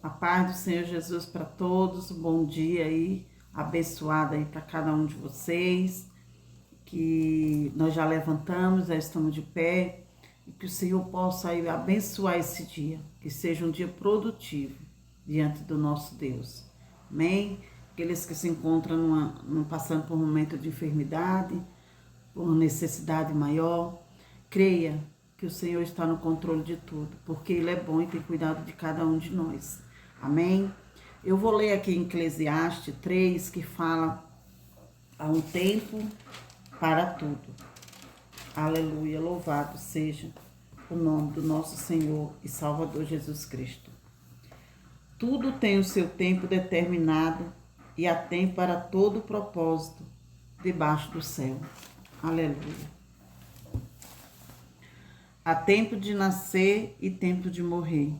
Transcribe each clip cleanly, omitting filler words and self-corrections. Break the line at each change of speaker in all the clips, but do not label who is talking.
A paz do Senhor Jesus para todos, um bom dia aí, abençoado aí para cada um de vocês, que nós já levantamos, já estamos de pé, e que o Senhor possa aí abençoar esse dia, que seja um dia produtivo diante do nosso Deus. Amém? Aqueles que se encontram passando por um momento de enfermidade, por uma necessidade maior, creia que o Senhor está no controle de tudo, porque Ele é bom e tem cuidado de cada um de nós. Amém? Eu vou ler aqui em Eclesiastes 3, que fala: há um tempo para tudo. Aleluia, louvado seja o nome do nosso Senhor e Salvador Jesus Cristo. Tudo tem o seu tempo determinado e há tempo para todo propósito debaixo do céu. Aleluia. Há tempo de nascer e tempo de morrer,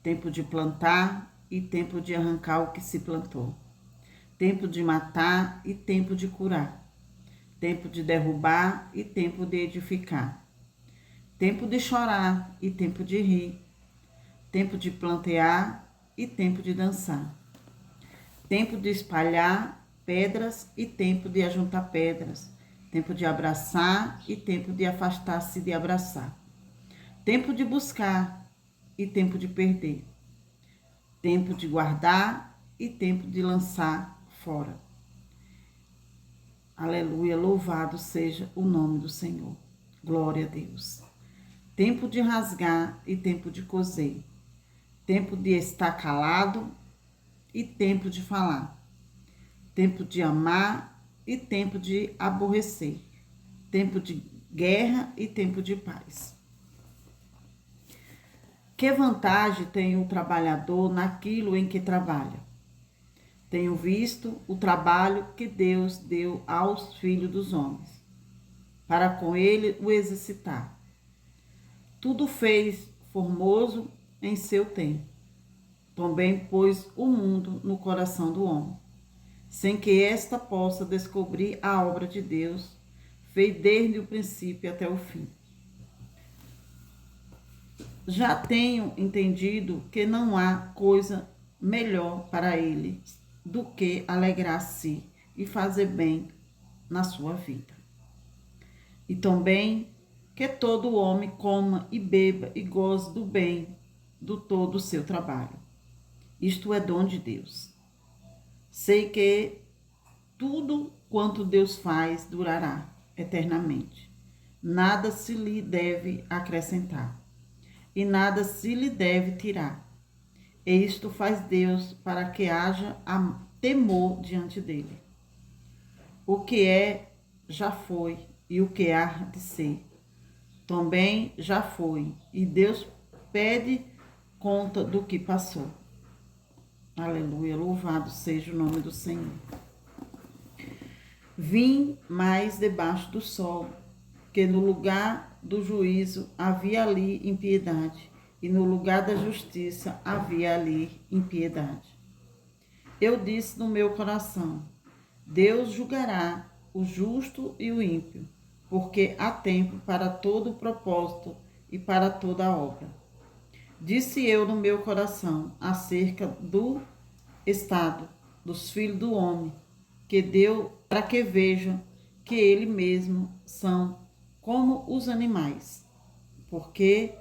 tempo de plantar e tempo de arrancar o que se plantou, tempo de matar e tempo de curar, tempo de derrubar e tempo de edificar, tempo de chorar e tempo de rir, tempo de plantear e tempo de dançar, tempo de espalhar pedras e tempo de ajuntar pedras, tempo de abraçar e tempo de afastar-se de abraçar, tempo de buscar e tempo de perder, tempo de guardar e tempo de lançar fora. Aleluia, louvado seja o nome do Senhor. Glória a Deus. Tempo de rasgar e tempo de coser, tempo de estar calado e tempo de falar, tempo de amar e tempo de aborrecer, tempo de guerra e tempo de paz. Que vantagem tem o trabalhador naquilo em que trabalha? Tenho visto o trabalho que Deus deu aos filhos dos homens, para com ele o exercitar. Tudo fez formoso em seu tempo. Também pôs o mundo no coração do homem, sem que esta possa descobrir a obra de Deus, fez desde o princípio até o fim. Já tenho entendido que não há coisa melhor para ele do que alegrar-se e fazer bem na sua vida. E também que todo homem coma e beba e goze do bem do todo o seu trabalho. Isto é dom de Deus. Sei que tudo quanto Deus faz durará eternamente. Nada se lhe deve acrescentar e nada se lhe deve tirar. E isto faz Deus para que haja temor diante dele. O que é, já foi, e o que há de ser, também já foi, e Deus pede conta do que passou. Aleluia, louvado seja o nome do Senhor. Vim mais debaixo do sol, que no lugar do juízo havia ali impiedade, e no lugar da justiça havia ali impiedade. Eu disse no meu coração: Deus julgará o justo e o ímpio, porque há tempo para todo o propósito e para toda a obra. Disse eu no meu coração acerca do estado dos filhos do homem, que deu para que vejam que ele mesmo são como os animais, porque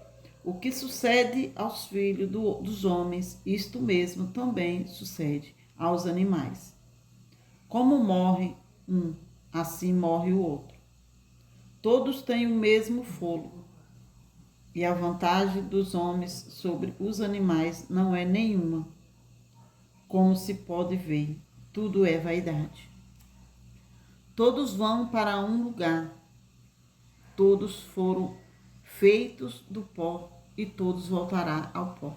o que sucede aos filhos dos homens, isto mesmo também sucede aos animais. Como morre um, assim morre o outro. Todos têm o mesmo fôlego, e a vantagem dos homens sobre os animais não é nenhuma. Como se pode ver, tudo é vaidade. Todos vão para um lugar, todos foram feitos do pó e todos voltarão ao pó.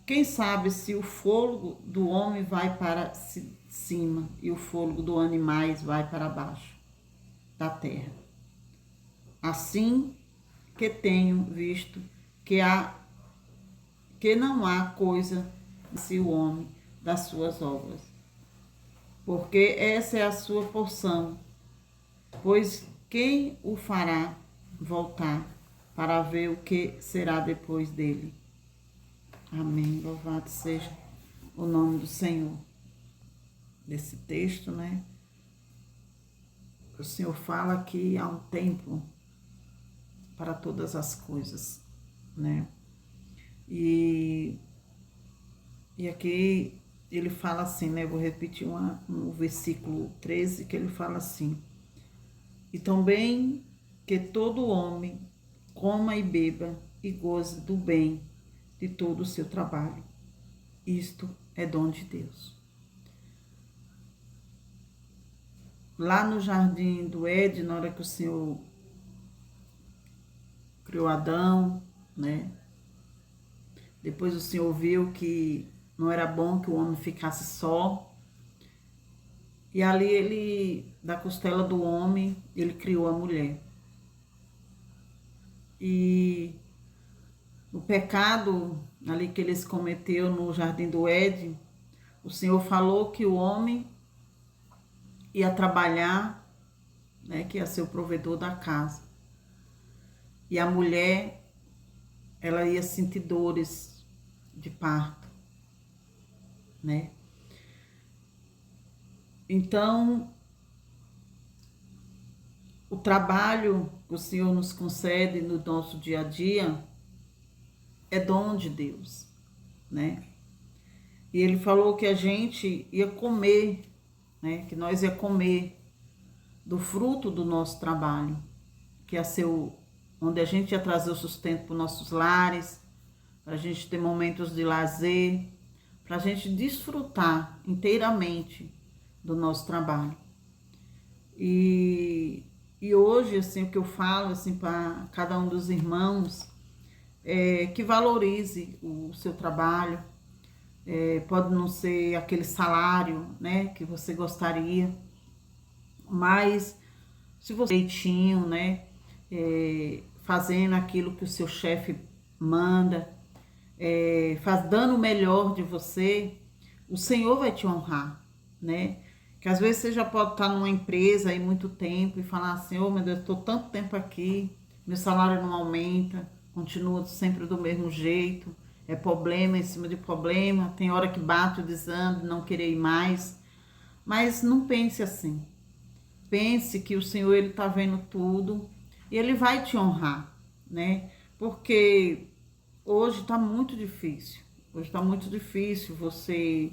Quem sabe se o fôlego do homem vai para cima e o fôlego dos animais vai para baixo da terra. Assim que tenho visto que não há coisa se o homem das suas obras, porque essa é a sua porção, pois quem o fará voltar para ver o que será depois dele? Amém. Louvado seja o nome do Senhor. Desse texto, né? O Senhor fala que há um tempo para todas as coisas, né? E aqui ele fala assim, né? Vou repetir um versículo 13, que ele fala assim: e também que todo homem coma e beba e goze do bem de todo o seu trabalho. Isto é dom de Deus. Lá no jardim do Éden, na hora que o Senhor criou Adão, né? Depois o Senhor viu que não era bom que o homem ficasse só. E ali ele, da costela do homem, ele criou a mulher. E o pecado ali que eles cometeu no jardim do Éden, o Senhor falou que o homem ia trabalhar, né, que ia ser o provedor da casa. E a mulher, ela ia sentir dores de parto, né? Então, o trabalho que o Senhor nos concede no nosso dia a dia é dom de Deus, né? E ele falou que a gente ia comer, né? Que nós ia comer do fruto do nosso trabalho, que ia ser onde a gente ia trazer o sustento para os nossos lares, para a gente ter momentos de lazer, para a gente desfrutar inteiramente do nosso trabalho. E hoje, assim, o que eu falo assim, para cada um dos irmãos é que valorize o seu trabalho. Pode não ser aquele salário, né, que você gostaria, mas se você direitinho, né, fazendo aquilo que o seu chefe manda, dando o melhor de você, o Senhor vai te honrar, né? Que às vezes você já pode estar numa empresa aí muito tempo e falar assim: oh meu Deus, estou tanto tempo aqui, meu salário não aumenta, continua sempre do mesmo jeito, é problema em cima de problema, tem hora que bate o desânimo, não querer ir mais. Mas não pense assim. Pense que o Senhor, ele está vendo tudo e ele vai te honrar, né? Porque hoje está muito difícil. Hoje está muito difícil você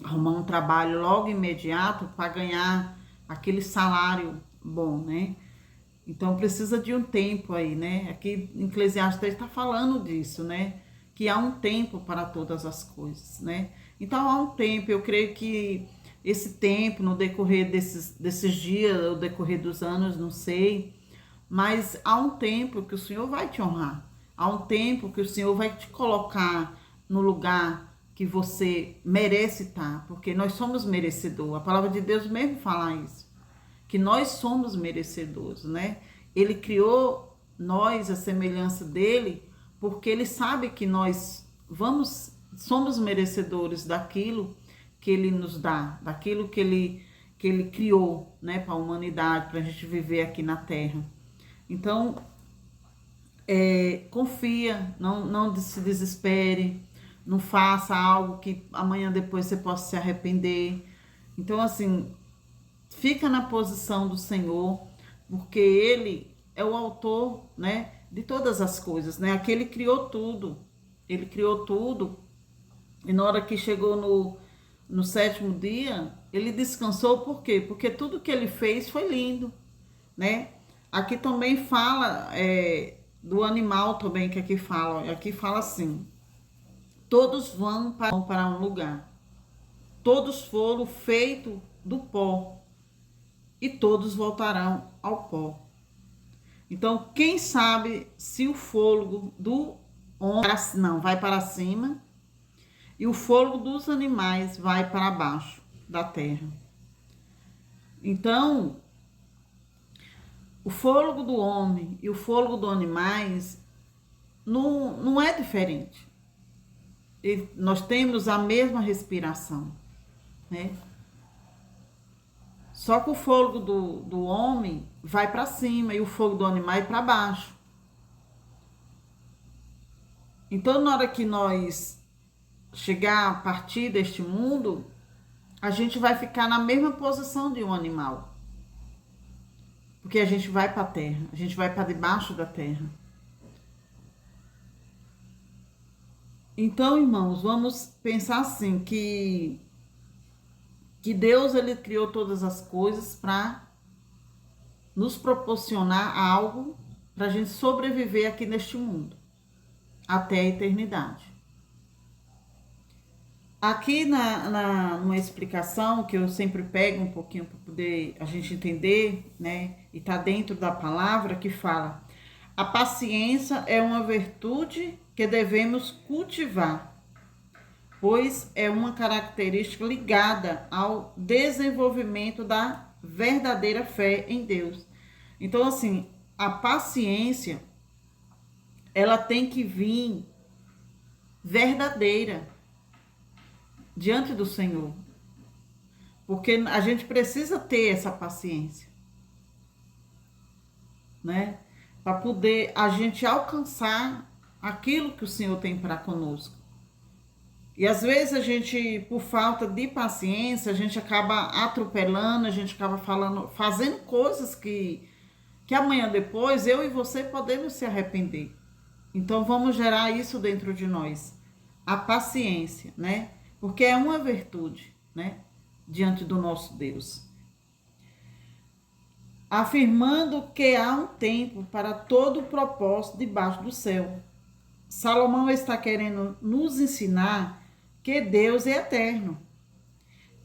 arrumar um trabalho logo imediato para ganhar aquele salário bom, né? Então precisa de um tempo aí, né? Aqui em Eclesiastes está falando disso, né? Que há um tempo para todas as coisas, né? Então há um tempo, eu creio que esse tempo, no decorrer desses dias, no decorrer dos anos, não sei, mas há um tempo que o Senhor vai te honrar. Há um tempo que o Senhor vai te colocar no lugar que você merece estar, porque nós somos merecedores. A palavra de Deus mesmo fala isso, que nós somos merecedores, né? Ele criou nós a semelhança dele, porque ele sabe que nós somos merecedores daquilo que ele nos dá, daquilo que ele criou, né, para a humanidade, para a gente viver aqui na Terra. Então, confia, não se desespere, não faça algo que amanhã depois você possa se arrepender. Então, assim, fica na posição do Senhor, porque Ele é o autor, né, de todas as coisas, né? Aquele criou tudo. Ele criou tudo. E na hora que chegou no sétimo dia, ele descansou. Por quê? Porque tudo que ele fez foi lindo, né? Aqui também fala do animal também, que aqui fala assim: todos vão para um lugar, todos foram feitos do pó e todos voltarão ao pó. Então, quem sabe se o fôlego do homem não vai para cima e o fôlego dos animais vai para baixo da terra. Então, o fôlego do homem e o fôlego dos animais não é diferente. Nós temos a mesma respiração, né? Só que o fôlego do homem vai para cima e o fôlego do animal é para baixo. Então, na hora que nós chegar a partir deste mundo, a gente vai ficar na mesma posição de um animal. Porque a gente vai para a terra, a gente vai para debaixo da terra. Então, irmãos, vamos pensar assim, que Deus, ele criou todas as coisas para nos proporcionar algo para a gente sobreviver aqui neste mundo, até a eternidade. Aqui numa explicação que eu sempre pego um pouquinho para poder a gente entender, né? E tá dentro da palavra que fala: a paciência é uma virtude que devemos cultivar, pois é uma característica ligada ao desenvolvimento da verdadeira fé em Deus. Então, assim, a paciência, ela tem que vir verdadeira diante do Senhor, porque a gente precisa ter essa paciência, né? Para poder a gente alcançar aquilo que o Senhor tem para conosco. E às vezes a gente, por falta de paciência, a gente acaba atropelando, a gente acaba fazendo coisas que amanhã depois eu e você podemos se arrepender. Então vamos gerar isso dentro de nós, a paciência, né? Porque é uma virtude, né? Diante do nosso Deus. Afirmando que há um tempo para todo o propósito debaixo do céu. Salomão está querendo nos ensinar que Deus é eterno,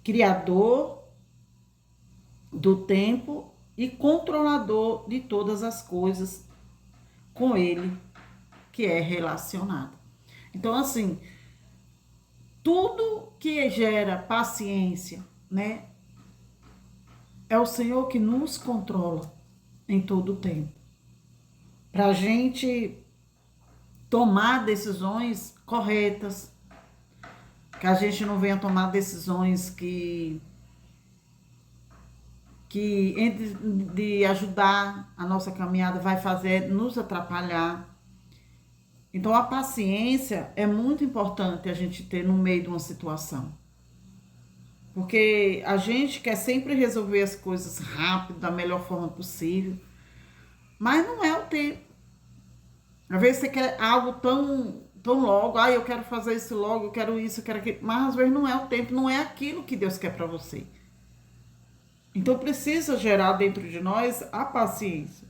criador do tempo e controlador de todas as coisas com ele que é relacionado. Então, assim, tudo que gera paciência, né, é o Senhor que nos controla em todo o tempo, para a gente tomar decisões corretas, que a gente não venha tomar decisões que entre de ajudar a nossa caminhada vai fazer nos atrapalhar. Então a paciência é muito importante a gente ter no meio de uma situação. Porque a gente quer sempre resolver as coisas rápido, da melhor forma possível, mas não é o tempo. Às vezes você quer algo tão logo, eu quero fazer isso logo, eu quero isso, eu quero aquilo, mas às vezes não é o tempo, não é aquilo que Deus quer para você. Então precisa gerar dentro de nós a paciência.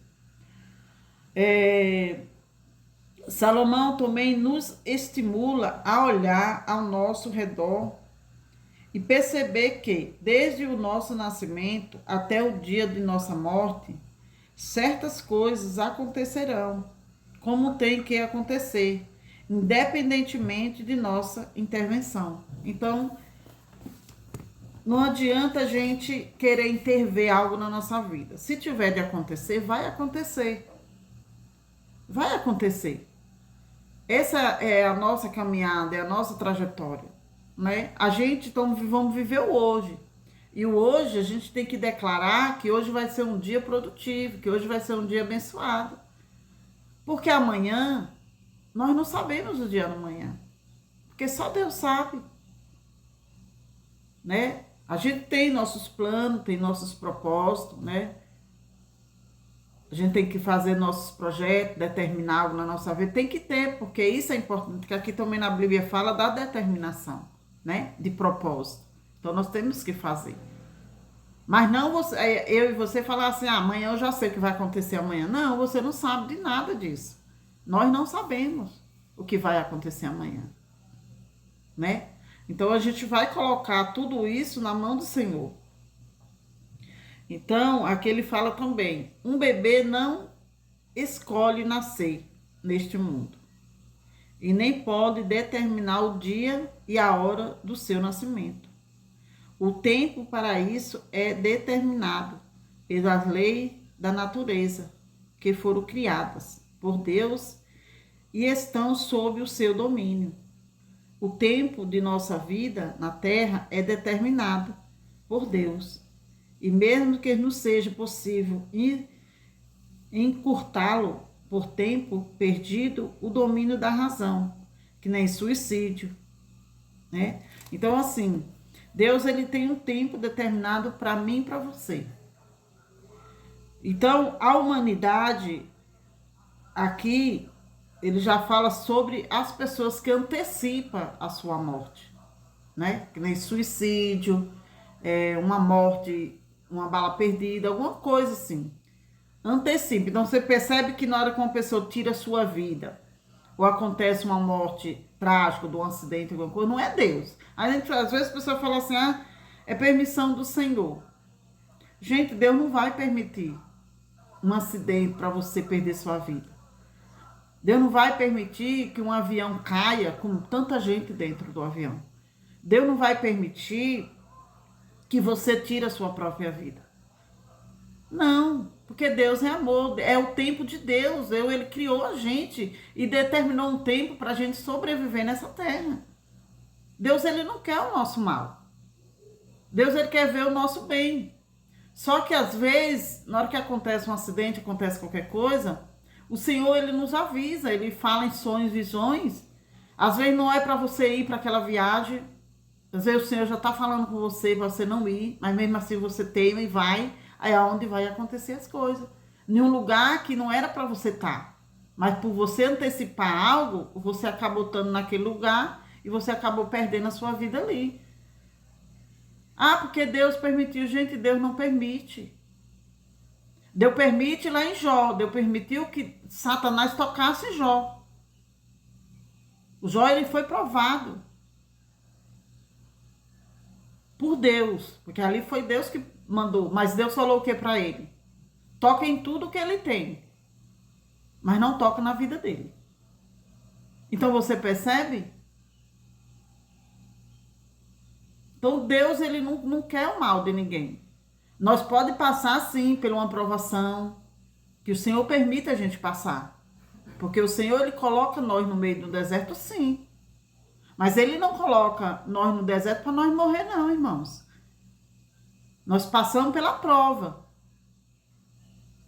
Salomão também nos estimula a olhar ao nosso redor e perceber que, desde o nosso nascimento até o dia de nossa morte, certas coisas acontecerão, como tem que acontecer, independentemente de nossa intervenção. Então, não adianta a gente querer intervir algo na nossa vida. Se tiver de acontecer, vai acontecer. Vai acontecer. Essa é a nossa caminhada, é a nossa trajetória, né? A gente, então, vamos viver o hoje. E o hoje, a gente tem que declarar que hoje vai ser um dia produtivo, que hoje vai ser um dia abençoado. Porque amanhã, nós não sabemos o dia do amanhã. Porque só Deus sabe, né? A gente tem nossos planos, tem nossos propósitos, né? A gente tem que fazer nossos projetos, determinar algo na nossa vida. Tem que ter, porque isso é importante, que aqui também na Bíblia fala da determinação, né? De propósito. Então, nós temos que fazer. Mas não eu e você falar assim, amanhã eu já sei o que vai acontecer amanhã. Não, você não sabe de nada disso. Nós não sabemos o que vai acontecer amanhã, né? Então, a gente vai colocar tudo isso na mão do Senhor. Então, aqui ele fala também, um bebê não escolhe nascer neste mundo e nem pode determinar o dia e a hora do seu nascimento. O tempo para isso é determinado pelas leis da natureza que foram criadas por Deus e estão sob o seu domínio. O tempo de nossa vida na Terra é determinado por Deus. E mesmo que não seja possível encurtá-lo por tempo perdido, o domínio da razão que nem suicídio, né? Então, assim, Deus ele tem um tempo determinado para mim e para você. Então, a humanidade aqui, ele já fala sobre as pessoas que antecipam a sua morte, né? Que nem suicídio, uma morte, uma bala perdida, alguma coisa assim. Antecipa. Então, você percebe que na hora que uma pessoa tira a sua vida, ou acontece uma morte trágica, de um acidente, alguma coisa, não é Deus. Às vezes a pessoa fala assim, é permissão do Senhor. Gente, Deus não vai permitir um acidente para você perder sua vida. Deus não vai permitir que um avião caia com tanta gente dentro do avião. Deus não vai permitir que você tire a sua própria vida. Não, porque Deus é amor, é o tempo de Deus. Ele criou a gente e determinou um tempo para a gente sobreviver nessa terra. Deus, ele não quer o nosso mal. Deus, ele quer ver o nosso bem. Só que às vezes, na hora que acontece um acidente, acontece qualquer coisa, o Senhor, ele nos avisa, ele fala em sonhos, visões. Às vezes não é para você ir para aquela viagem. Às vezes o Senhor já está falando com você para você não ir, mas mesmo assim você teima e vai. Aí é onde vai acontecer as coisas. Em um lugar que não era para você estar. Mas por você antecipar algo, você acabou estando naquele lugar e você acabou perdendo a sua vida ali. Porque Deus permitiu. Gente, Deus não permite. Deus permite lá em Jó. Deus permitiu que Satanás tocasse Jó. O Jó, ele foi provado por Deus. Porque ali foi Deus que mandou. Mas Deus falou o que para ele? Toca em tudo que ele tem. Mas não toca na vida dele. Então você percebe? Então Deus, ele não quer o mal de ninguém. Nós pode passar sim por uma provação que o Senhor permite a gente passar. Porque o Senhor, ele coloca nós no meio do deserto, sim. Mas ele não coloca nós no deserto para nós morrer, não, irmãos. Nós passamos pela prova.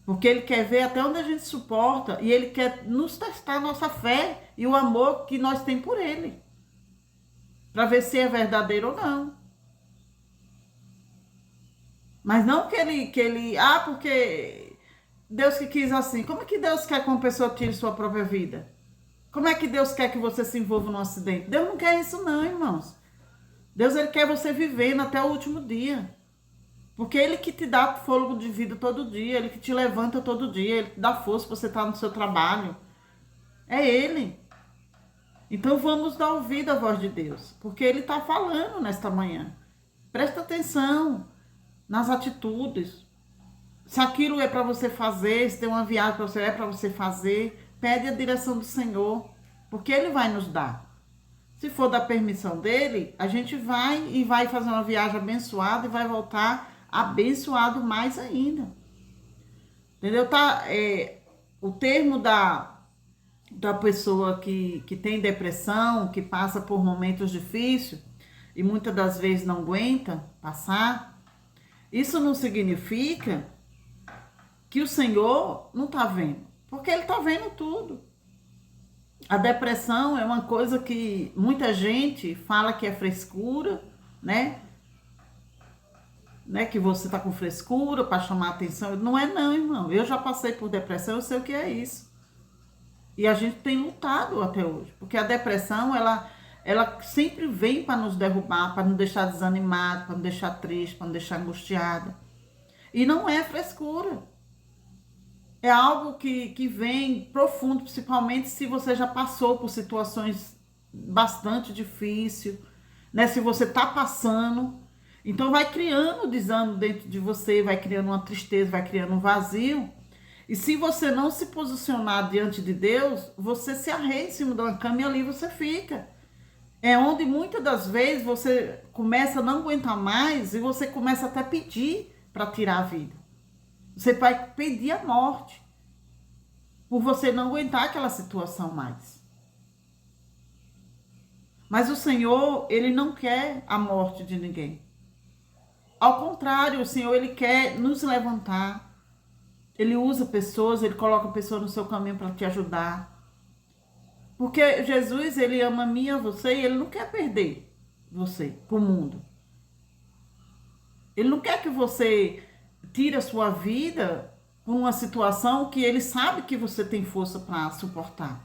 Porque ele quer ver até onde a gente suporta e ele quer nos testar a nossa fé e o amor que nós temos por ele. Para ver se é verdadeiro ou não. Mas não que ele, porque Deus que quis assim. Como é que Deus quer que uma pessoa tire sua própria vida? Como é que Deus quer que você se envolva num acidente? Deus não quer isso não, irmãos. Deus, ele quer você vivendo até o último dia. Porque ele que te dá fôlego de vida todo dia, ele que te levanta todo dia, ele te dá força para você estar no seu trabalho. É ele. Então vamos dar ouvido à voz de Deus, porque ele está falando nesta manhã. Presta atenção nas atitudes. Se aquilo é para você fazer, se tem uma viagem para você, é para você fazer, pede a direção do Senhor, porque ele vai nos dar. Se for da permissão dele, a gente vai e vai fazer uma viagem abençoada e vai voltar abençoado mais ainda. Entendeu? O termo da pessoa que tem depressão, que passa por momentos difíceis e muitas das vezes não aguenta passar, isso não significa que o Senhor não está vendo, porque ele está vendo tudo. A depressão é uma coisa que muita gente fala que é frescura, né? Que você está com frescura para chamar atenção. Não é não, irmão. Eu já passei por depressão, eu sei o que é isso. E a gente tem lutado até hoje, porque a depressão, ela sempre vem para nos derrubar, para nos deixar desanimado, para nos deixar triste, para nos deixar angustiado. E não é frescura. É algo que vem profundo, principalmente se você já passou por situações bastante difíceis, né? Se você está passando, então vai criando desânimo dentro de você, vai criando uma tristeza, vai criando um vazio. E se você não se posicionar diante de Deus, você se arreia em cima de uma cama e ali você fica. É onde muitas das vezes você começa a não aguentar mais e você começa até a pedir para tirar a vida. Você vai pedir a morte por você não aguentar aquela situação mais. Mas o Senhor, ele não quer a morte de ninguém. Ao contrário, o Senhor, ele quer nos levantar. Ele usa pessoas, ele coloca pessoas no seu caminho para te ajudar. Porque Jesus, ele ama a mim e a você e ele não quer perder você para o mundo. Ele não quer que você tire a sua vida por uma situação que ele sabe que você tem força para suportar.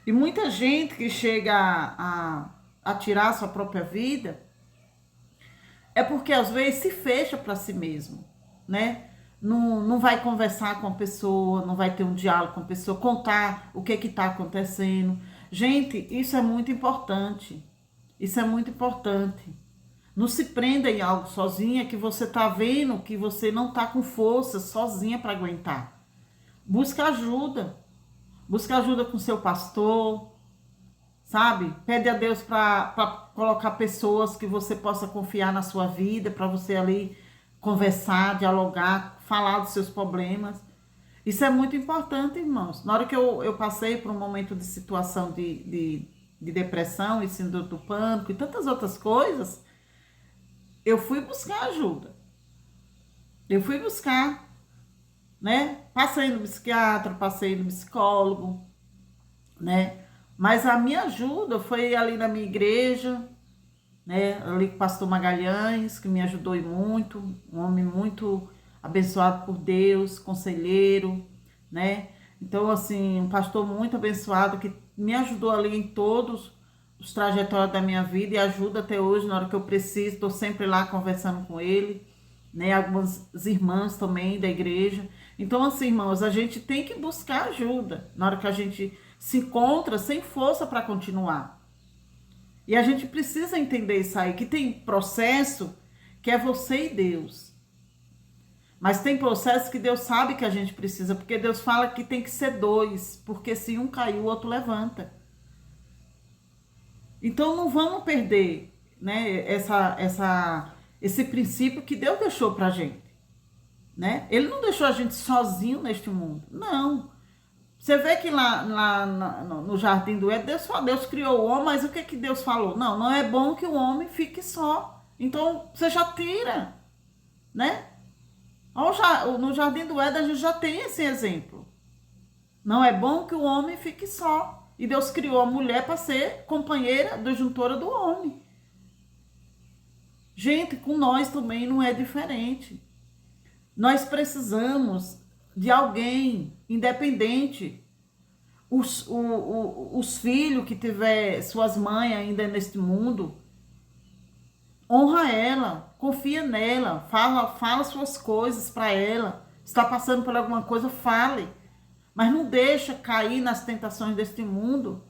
E muita gente que chega a tirar a sua própria vida é porque às vezes se fecha para si mesmo, né? Não vai conversar com a pessoa, não vai ter um diálogo com a pessoa, contar o que está acontecendo. Gente, isso é muito importante. Isso é muito importante. Não se prenda em algo sozinha que você está vendo que você não está com força sozinha para aguentar. Busca ajuda. Busca ajuda com seu pastor, sabe? Pede a Deus para colocar pessoas que você possa confiar na sua vida, para você ali conversar, dialogar, falar dos seus problemas. Isso é muito importante, irmãos. Na hora que eu passei por um momento de situação de depressão e síndrome do pânico e tantas outras coisas, eu fui buscar ajuda. Eu fui buscar, né? Passei no psiquiatra, passei no psicólogo, né? Mas a minha ajuda foi ali na minha igreja, né? Ali com o pastor Magalhães, que me ajudou muito, um homem muito abençoado por Deus, conselheiro, né? Então, assim, um pastor muito abençoado que me ajudou ali em todos os trajetórios da minha vida e ajuda até hoje, na hora que eu preciso, estou sempre lá conversando com ele, né? Algumas irmãs também da igreja. Então, assim, irmãos, a gente tem que buscar ajuda na hora que a gente se encontra sem força para continuar. E a gente precisa entender isso aí, que tem processo que é você e Deus. Mas tem processo que Deus sabe que a gente precisa, porque Deus fala que tem que ser dois, porque se um cair, o outro levanta. Então não vamos perder, né, esse princípio que Deus deixou pra gente, né? Ele não deixou a gente sozinho neste mundo, não. Você vê que lá no Jardim do Éden, Deus criou o homem, mas o que que Deus falou? Não, não é bom que o homem fique só. Então você já tira, né? No Jardim do Éden a gente já tem esse exemplo. Não é bom que o homem fique só. E Deus criou a mulher para ser companheira do juntora do homem. Gente, com nós também não é diferente. Nós precisamos de alguém independente. Os filhos que tiver suas mães ainda neste mundo, honra ela, confia nela, fala suas coisas para ela. Está passando por alguma coisa, fale. Mas não deixa cair nas tentações deste mundo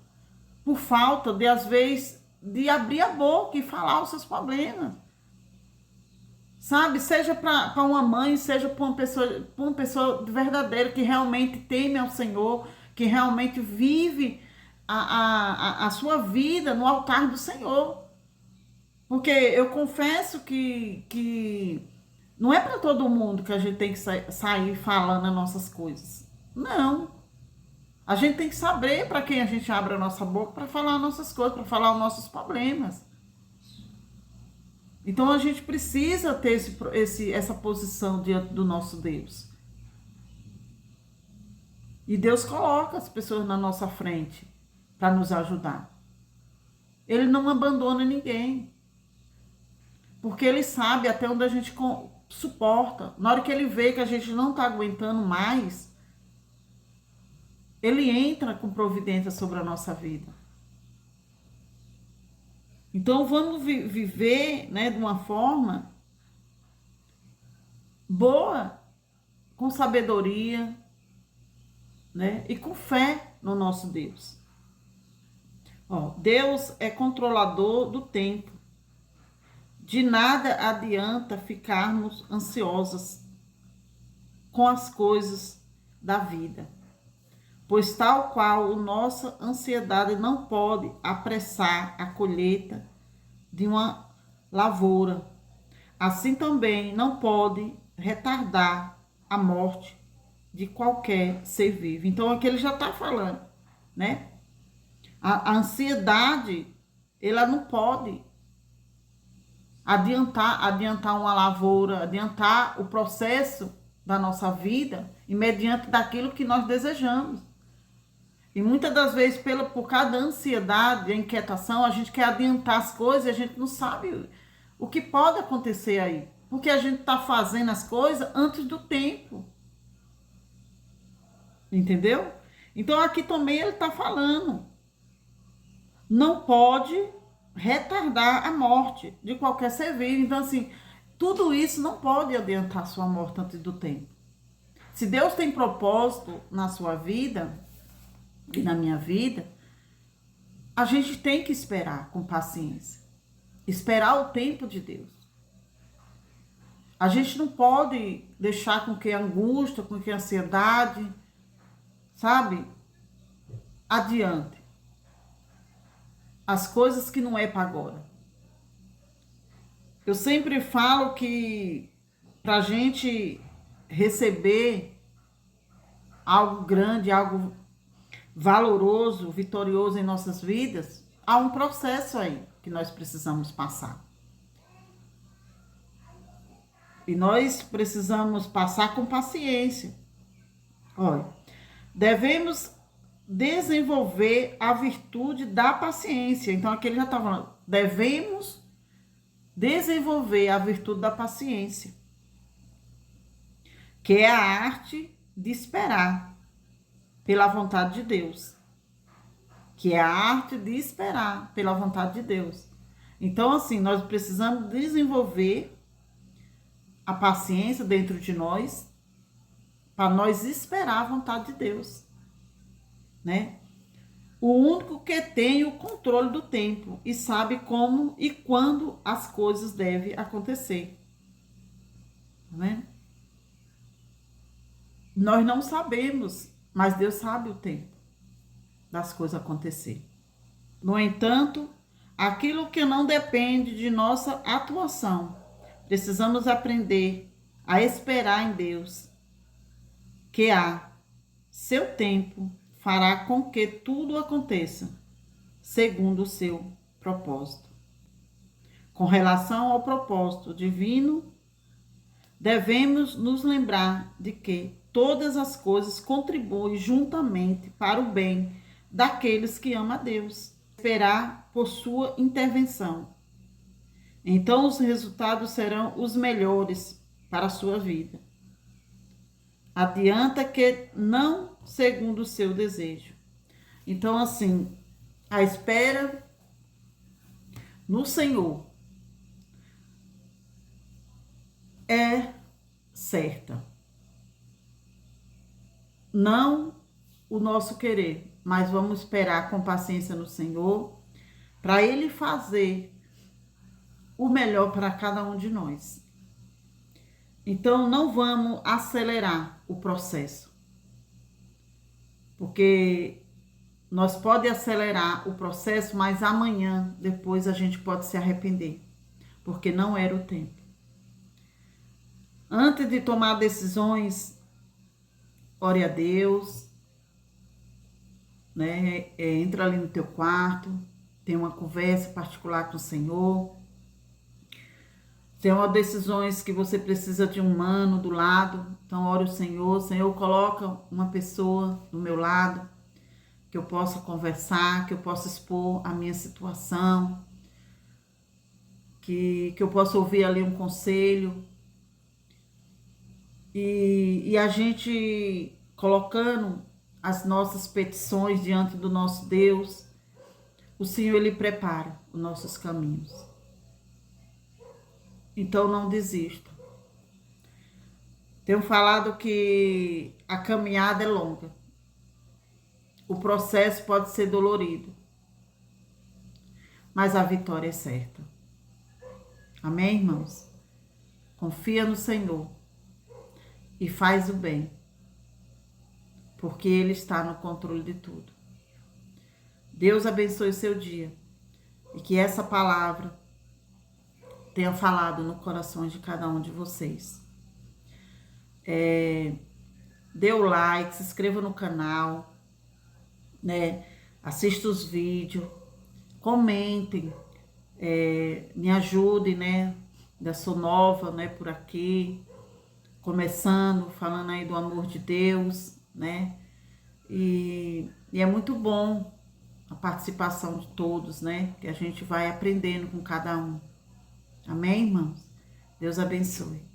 por falta de, às vezes, de abrir a boca e falar os seus problemas. Sabe? Seja para uma mãe, seja para uma pessoa verdadeira que realmente teme ao Senhor, que realmente vive a sua vida no altar do Senhor. Porque eu confesso que não é para todo mundo que a gente tem que sair falando as nossas coisas. Não. A gente tem que saber para quem a gente abre a nossa boca para falar as nossas coisas, para falar os nossos problemas. Então a gente precisa ter essa posição diante do nosso Deus. E Deus coloca as pessoas na nossa frente para nos ajudar. Ele não abandona ninguém. Porque ele sabe até onde a gente suporta. Na hora que ele vê que a gente não está aguentando mais, ele entra com providência sobre a nossa vida. Então vamos viver, né, de uma forma boa, com sabedoria, né, e com fé no nosso Deus. Ó, Deus é controlador do tempo. De nada adianta ficarmos ansiosas com as coisas da vida, pois tal qual nossa ansiedade não pode apressar a colheita de uma lavoura, assim também não pode retardar a morte de qualquer ser vivo. Então aqui ele já está falando, né? A ansiedade, ela não pode adiantar uma lavoura, adiantar o processo da nossa vida, mediante daquilo que nós desejamos. E muitas das vezes, por causa da ansiedade, a inquietação, a gente quer adiantar as coisas e a gente não sabe o que pode acontecer aí. Porque a gente está fazendo as coisas antes do tempo. Entendeu? Então aqui também ele está falando. Não pode retardar a morte de qualquer ser vivo. Então, assim, tudo isso não pode adiantar a sua morte antes do tempo. Se Deus tem propósito na sua vida e na minha vida, a gente tem que esperar com paciência. Esperar o tempo de Deus. A gente não pode deixar com que a angústia, com que a ansiedade, sabe, adiante as coisas que não é para agora. Eu sempre falo que para a gente receber algo grande, algo valoroso, vitorioso em nossas vidas, há um processo aí que nós precisamos passar. E nós precisamos passar com paciência. Olha, devemos desenvolver a virtude da paciência. Então, aqui ele já está falando, devemos desenvolver a virtude da paciência, que é a arte de esperar pela vontade de Deus. Que é a arte de esperar pela vontade de Deus. Então, assim, nós precisamos desenvolver a paciência dentro de nós, para nós esperar a vontade de Deus, né? O único que tem o controle do tempo e sabe como e quando as coisas devem acontecer, né? Nós não sabemos, mas Deus sabe o tempo das coisas acontecer. No entanto, aquilo que não depende de nossa atuação, precisamos aprender a esperar em Deus, que a seu tempo fará com que tudo aconteça segundo o seu propósito. Com relação ao propósito divino, devemos nos lembrar de que todas as coisas contribuem juntamente para o bem daqueles que amam a Deus. Esperar por sua intervenção. Então os resultados serão os melhores para a sua vida. Adianta que não segundo o seu desejo. Então, assim, a espera no Senhor é certa. Não o nosso querer, mas vamos esperar com paciência no Senhor, para Ele fazer o melhor para cada um de nós. Então, não vamos acelerar o processo, porque nós podemos acelerar o processo, mas amanhã, depois, a gente pode se arrepender, porque não era o tempo. Antes de tomar decisões, ore a Deus, né? Entra ali no teu quarto, tem uma conversa particular com o Senhor. Tem decisões que você precisa de um mano do lado, então ore o Senhor. Senhor, coloca uma pessoa do meu lado, que eu possa conversar, que eu possa expor a minha situação, que eu possa ouvir ali um conselho. E a gente colocando as nossas petições diante do nosso Deus, o Senhor, Ele prepara os nossos caminhos. Então não desista. Tenho falado que a caminhada é longa. O processo pode ser dolorido, mas a vitória é certa. Amém, irmãos? Confia no Senhor e faz o bem, porque Ele está no controle de tudo. Deus abençoe seu dia e que essa palavra tenha falado no coração de cada um de vocês. Dê o like, se inscreva no canal, né? Assista os vídeos, comentem, me ajudem, né? Eu sou nova, né? Por aqui, começando, falando aí do amor de Deus, né? E E é muito bom a participação de todos, né? Que a gente vai aprendendo com cada um. Amém, irmãos? Deus abençoe.